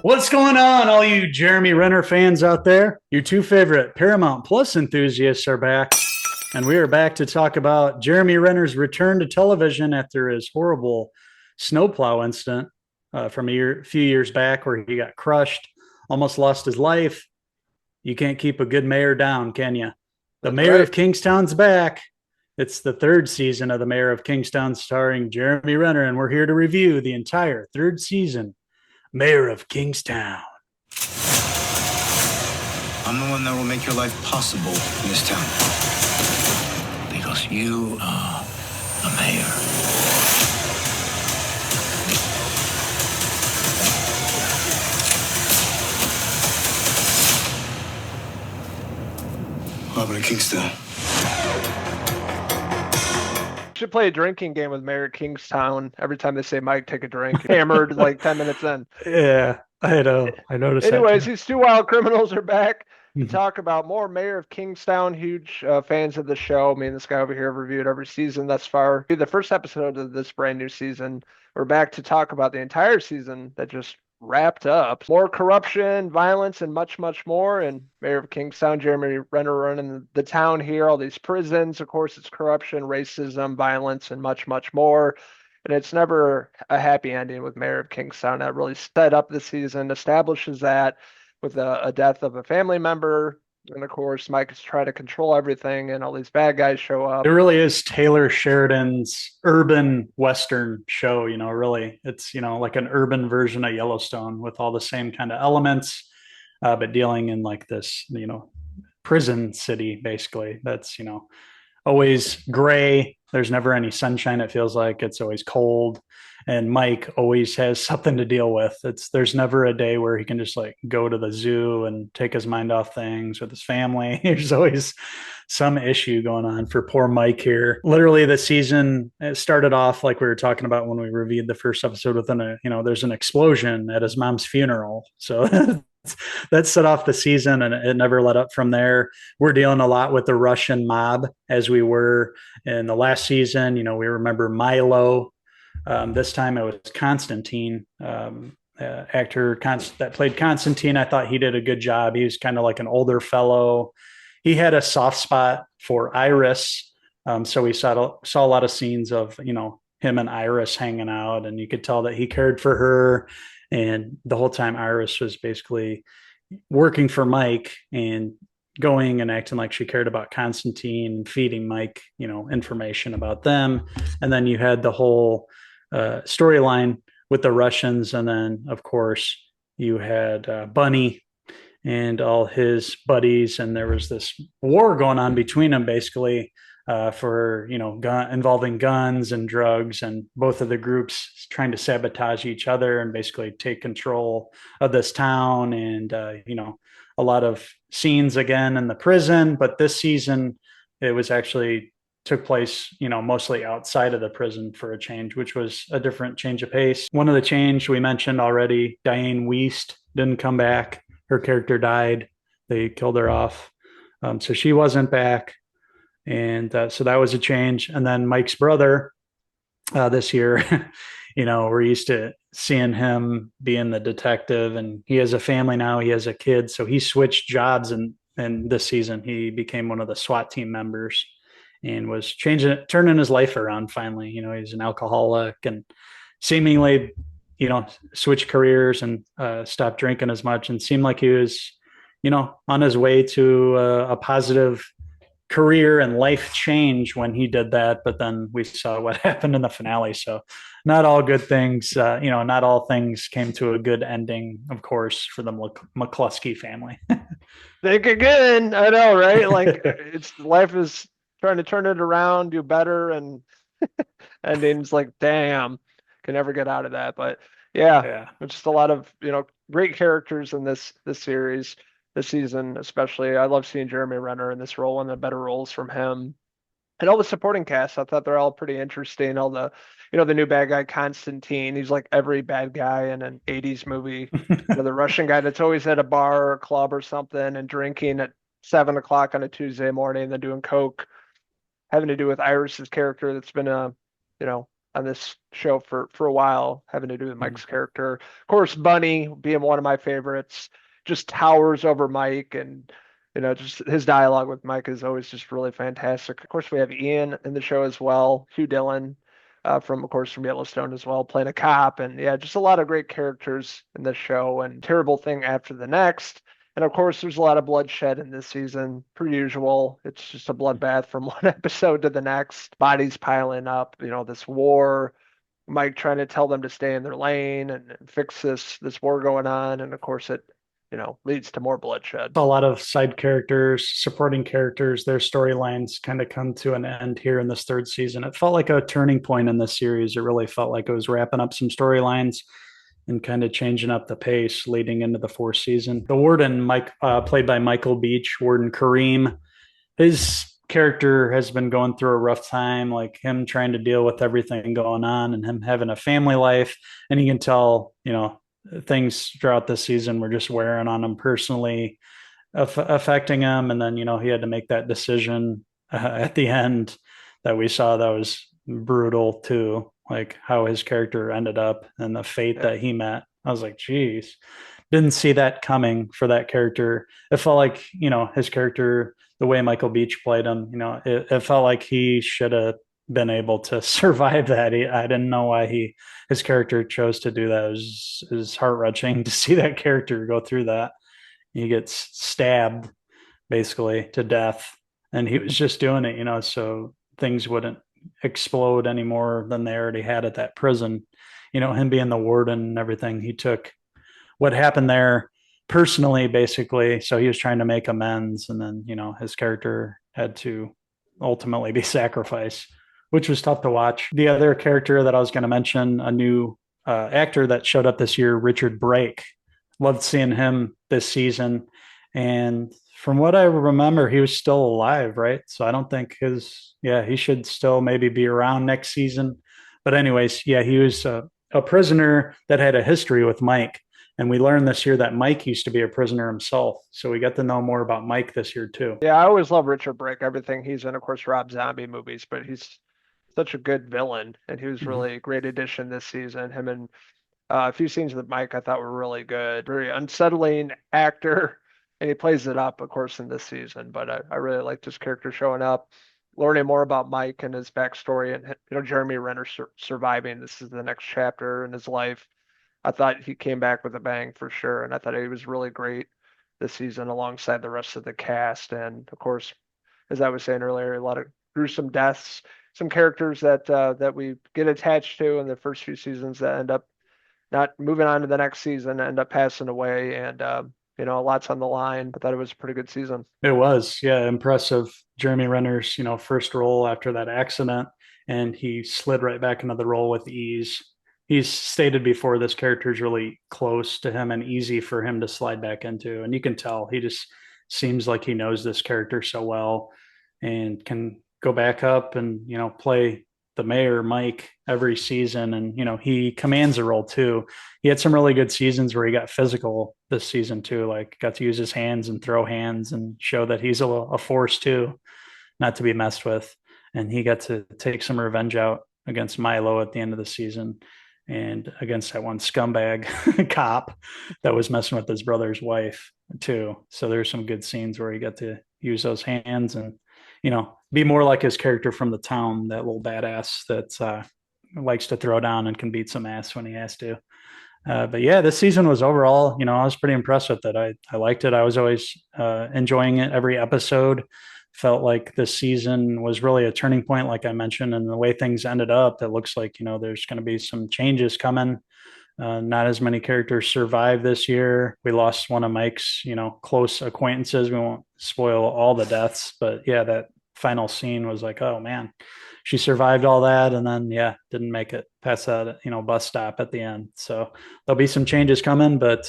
What's going on, all you Jeremy Renner fans out there? Your two favorite Paramount Plus enthusiasts are back, and we are back to talk about Jeremy Renner's return to television after his horrible snowplow incident from few years back, where he got crushed, almost lost his life. You can't keep a good mayor down, can you? The That's Mayor right. of Kingstown's back. It's the third season of The Mayor of Kingstown, starring Jeremy Renner, and we're here to review the entire third season. Mayor of Kingstown. I'm the one that will make your life possible in this town. Because you are the mayor. Welcome to Kingstown. Should play a drinking game with Mayor of Kingstown. Every time they say Mike, take a drink. Hammered like 10 minutes in. Yeah, I know. I noticed that Anyways, too. these two wild criminals are back to Mhm. talk about more Mayor of Kingstown. Huge fans of the show. Me and this guy over here have reviewed every season thus far. The first episode of this brand new season. We're back to talk about the entire season that just wrapped up. More corruption, violence, and much, much more. And Mayor of Kingstown, Jeremy Renner running the town here, all these prisons. Of course, it's corruption, racism, violence, and much, much more. And it's never a happy ending with Mayor of Kingstown. That really set up the season, establishes that with a death of a family member. And of course, Mike is trying to control everything, and all these bad guys show It up. really is Taylor Sheridan's urban Western show, really. It's, like an urban version of Yellowstone with all the same kind of elements, but dealing in like this, prison city, basically. That's, always gray. There's never any sunshine. It feels like it's always cold. And Mike always has something to deal with. There's never a day where he can just like go to the zoo and take his mind off things with his family. There's always some issue going on for poor Mike here. Literally, the season it started off like we were talking about when we reviewed the first episode within there's an explosion at his mom's funeral. So that set off the season, and it never let up from there. We're dealing a lot with the Russian mob as we were in the last season. We remember Milo. This time it was Constantine, actor that played Constantine. I thought he did a good job. He was kind of like an older fellow. He had a soft spot for Iris. So we saw a lot of scenes of, him and Iris hanging out, and you could tell that he cared for her. And the whole time Iris was basically working for Mike and going and acting like she cared about Constantine and feeding Mike, information about them. And then you had the whole storyline with the Russians. And then, of course, you had Bunny and all his buddies. And there was this war going on between them, basically, for involving guns and drugs, and both of the groups trying to sabotage each other and basically take control of this town. And a lot of scenes again in the prison, but this season it was actually took place mostly outside of the prison for a change, which was a different change of pace. One of the change we mentioned already, Diane Wiest didn't come back. Her character died. They killed her off, so she wasn't back. And so that was a change. And then Mike's brother, this year, we're used to seeing him being the detective, and he has a family now. He has a kid, so he switched jobs, and this season he became one of the SWAT team members and was turning his life around finally. He's an alcoholic and seemingly, switched careers and stopped drinking as much, and seemed like he was, on his way to a positive career and life change when he did that. But then we saw what happened in the finale. So not all good things, not all things came to a good ending, of course, for the McLusky family. Think again. I know, right? Like it's life is trying to turn it around, do better, and endings like, damn, can never get out of that. But yeah, Yeah. it's just a lot of, great characters in this series, this season, especially. I love seeing Jeremy Renner in this role and the better roles from him. And all the supporting cast, I thought they're all pretty interesting. All the, the new bad guy, Constantine, he's like every bad guy in an 80s movie. The Russian guy that's always at a bar or club or something and drinking at 7 o'clock on a Tuesday morning, then doing coke, having to do with Iris's character that's been a, on this show for a while, having to do with Mike's character. Of course, Bunny being one of my favorites, just towers over Mike, and just his dialogue with Mike is always just really fantastic. Of course, we have Ian in the show as well, Hugh Dillon, from Yellowstone as well, playing a cop, and yeah, just a lot of great characters in this show, and terrible thing after the next. And of course, there's a lot of bloodshed in this season, per usual. It's just a bloodbath from one episode to the next. Bodies piling up, this war. Mike trying to tell them to stay in their lane and fix this war going on, and of course it leads to more bloodshed. A lot of side characters, supporting characters, their storylines kind of come to an end here in this third season. It felt like a turning point in this series. It really felt like it was wrapping up some storylines and kind of changing up the pace leading into the fourth season. The warden, Mike, played by Michael Beach, Warden Kareem, his character has been going through a rough time, like him trying to deal with everything going on and him having a family life. And you can tell, things throughout this season were just wearing on him personally, affecting him. And then, he had to make that decision at the end that we saw that was brutal too, like how his character ended up and the fate that he met. I was like, geez, didn't see that coming for that character. It felt like, his character, the way Michael Beach played him, it felt like he should have been able to survive that. I didn't know why his character chose to do that. It was heart wrenching to see that character go through that. He gets stabbed basically to death, and he was just doing it, so things wouldn't explode any more than they already had at that prison. Him being the warden and everything, he took what happened there personally, basically. So he was trying to make amends, and then his character had to ultimately be sacrificed, which was tough to watch. The other character that I was going to mention, a new actor that showed up this year, Richard Brake. Loved seeing him this season. And from what I remember, he was still alive, right? So I don't think he should still maybe be around next season. But anyways, yeah, he was a prisoner that had a history with Mike. And we learned this year that Mike used to be a prisoner himself. So we got to know more about Mike this year too. Yeah, I always love Richard Brake, everything he's in, of course, Rob Zombie movies, but he's such a good villain, and he was really a great addition this season. Him and a few scenes with Mike I thought were really good. Very unsettling actor, and he plays it up, of course, in this season. But I really liked his character showing up, learning more about Mike and his backstory, and Jeremy Renner surviving. This is the next chapter in his life. I thought he came back with a bang for sure, and I thought he was really great this season alongside the rest of the cast. And of course, as I was saying earlier, a lot of gruesome deaths, some characters that we get attached to in the first few seasons that end up not moving on to the next season, end up passing away, and lots on the line. I thought it was a pretty good season. It was, yeah, impressive. Jeremy Renner's, first role after that accident, and he slid right back into the role with ease. He's stated before this character is really close to him and easy for him to slide back into. And you can tell he just seems like he knows this character so well and can go back up and, play the mayor, Mike, every season. And, he commands a role too. He had some really good seasons where he got physical this season too, like got to use his hands and throw hands and show that he's a force too, not to be messed with. And he got to take some revenge out against Milo at the end of the season, and against that one scumbag cop that was messing with his brother's wife too. So there's some good scenes where he got to use those hands and, be more like his character from The Town, that little badass that likes to throw down and can beat some ass when he has to. But yeah, this season was overall, I was pretty impressed with it. I liked it. I was always enjoying it every episode. Felt like this season was really a turning point, like I mentioned, and the way things ended up, it looks like, there's going to be some changes coming. Not as many characters survived this year. We lost one of Mike's, close acquaintances. We won't spoil all the deaths, but yeah, that final scene was like, oh man, she survived all that. And then, yeah, didn't make it past that, bus stop at the end. So there'll be some changes coming, but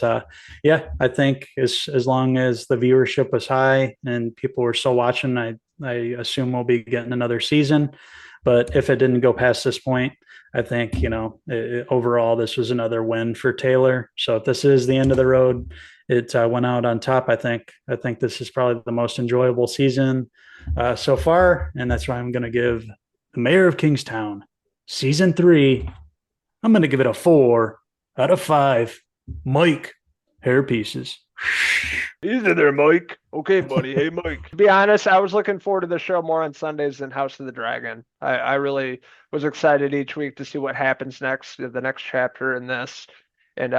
yeah, I think as long as the viewership was high and people were still watching, I assume we'll be getting another season. But if it didn't go past this point, I think, overall, this was another win for Taylor. So if this is the end of the road, it went out on top. I think this is probably the most enjoyable season so far. And that's why I'm going to give the Mayor of Kingstown Season 3, I'm going to give it a 4 out of 5 Mike hair pieces. Easy there, Mike. Okay, buddy. Hey, Mike. To be honest, I was looking forward to the show more on Sundays than House of the Dragon. I really was excited each week to see what happens next, the next chapter in this. And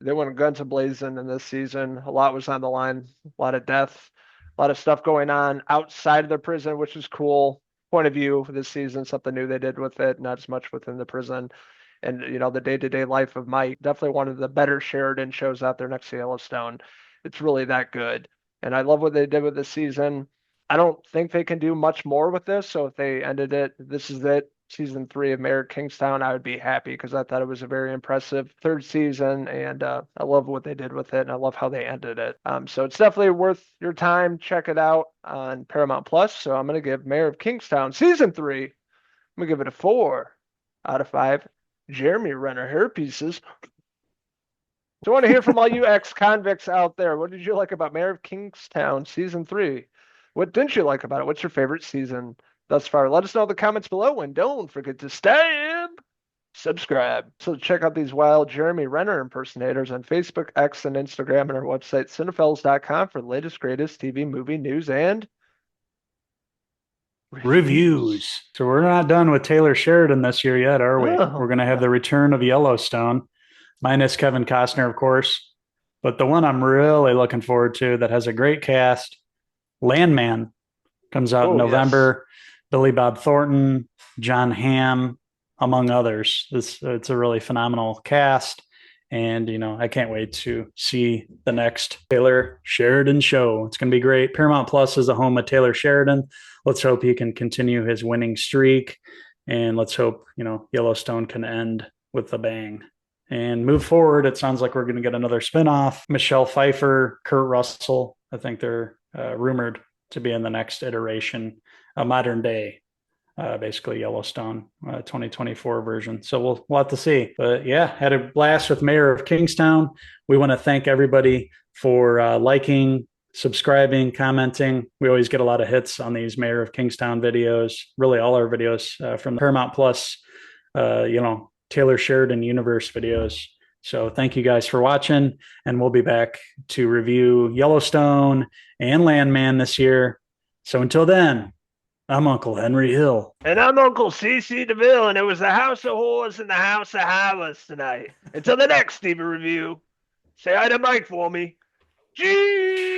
they went guns a-blazing in this season. A lot was on the line, a lot of death, a lot of stuff going on outside of the prison, which is cool. Point of view for this season, something new they did with it, not as much within the prison. And, the day-to-day life of Mike, definitely one of the better Sheridan shows out there next to Yellowstone. It's really that good. And I love what they did with this season. I don't think they can do much more with this. So if they ended it, this is it. Season 3 of Mayor of Kingstown, I would be happy because I thought it was a very impressive third season, and I love what they did with it, and I love how they ended it. So it's definitely worth your time. Check it out on Paramount Plus. So I'm gonna give Mayor of Kingstown season 3. I'm gonna give it a 4 out of 5 Jeremy Renner hair pieces. So I want to hear from all you ex-convicts out there. What did you like about Mayor of Kingstown season 3? What didn't you like about it? What's your favorite season thus far? Let us know in the comments below, and don't forget to subscribe. So check out these wild Jeremy Renner impersonators on Facebook, X, and Instagram, and our website, Cinephellas.com, for the latest, greatest TV, movie news and Reviews. So we're not done with Taylor Sheridan this year yet, are we? Oh, We're going to have the return of Yellowstone, minus Kevin Costner, of course. But the one I'm really looking forward to that has a great cast, Landman, comes out in yes. November. Billy Bob Thornton, John Hamm, among others. It's a really phenomenal cast. And, I can't wait to see the next Taylor Sheridan show. It's going to be great. Paramount Plus is the home of Taylor Sheridan. Let's hope he can continue his winning streak. And let's hope, Yellowstone can end with a bang. And move forward, it sounds like we're going to get another spinoff. Michelle Pfeiffer, Kurt Russell. I think they're rumored to be in the next iteration, a modern day, basically Yellowstone 2024 version. So we'll have to see. But yeah, had a blast with Mayor of Kingstown. We want to thank everybody for liking, subscribing, commenting. We always get a lot of hits on these Mayor of Kingstown videos, really all our videos from the Paramount Plus, Taylor Sheridan universe videos. So thank you guys for watching, and we'll be back to review Yellowstone and Landman this year. So until then, I'm Uncle Henry Hill. And I'm Uncle C.C. DeVille, and it was the House of Whores and the House of Hollis tonight. Until the next TV review, say hi to Mike for me. Gee!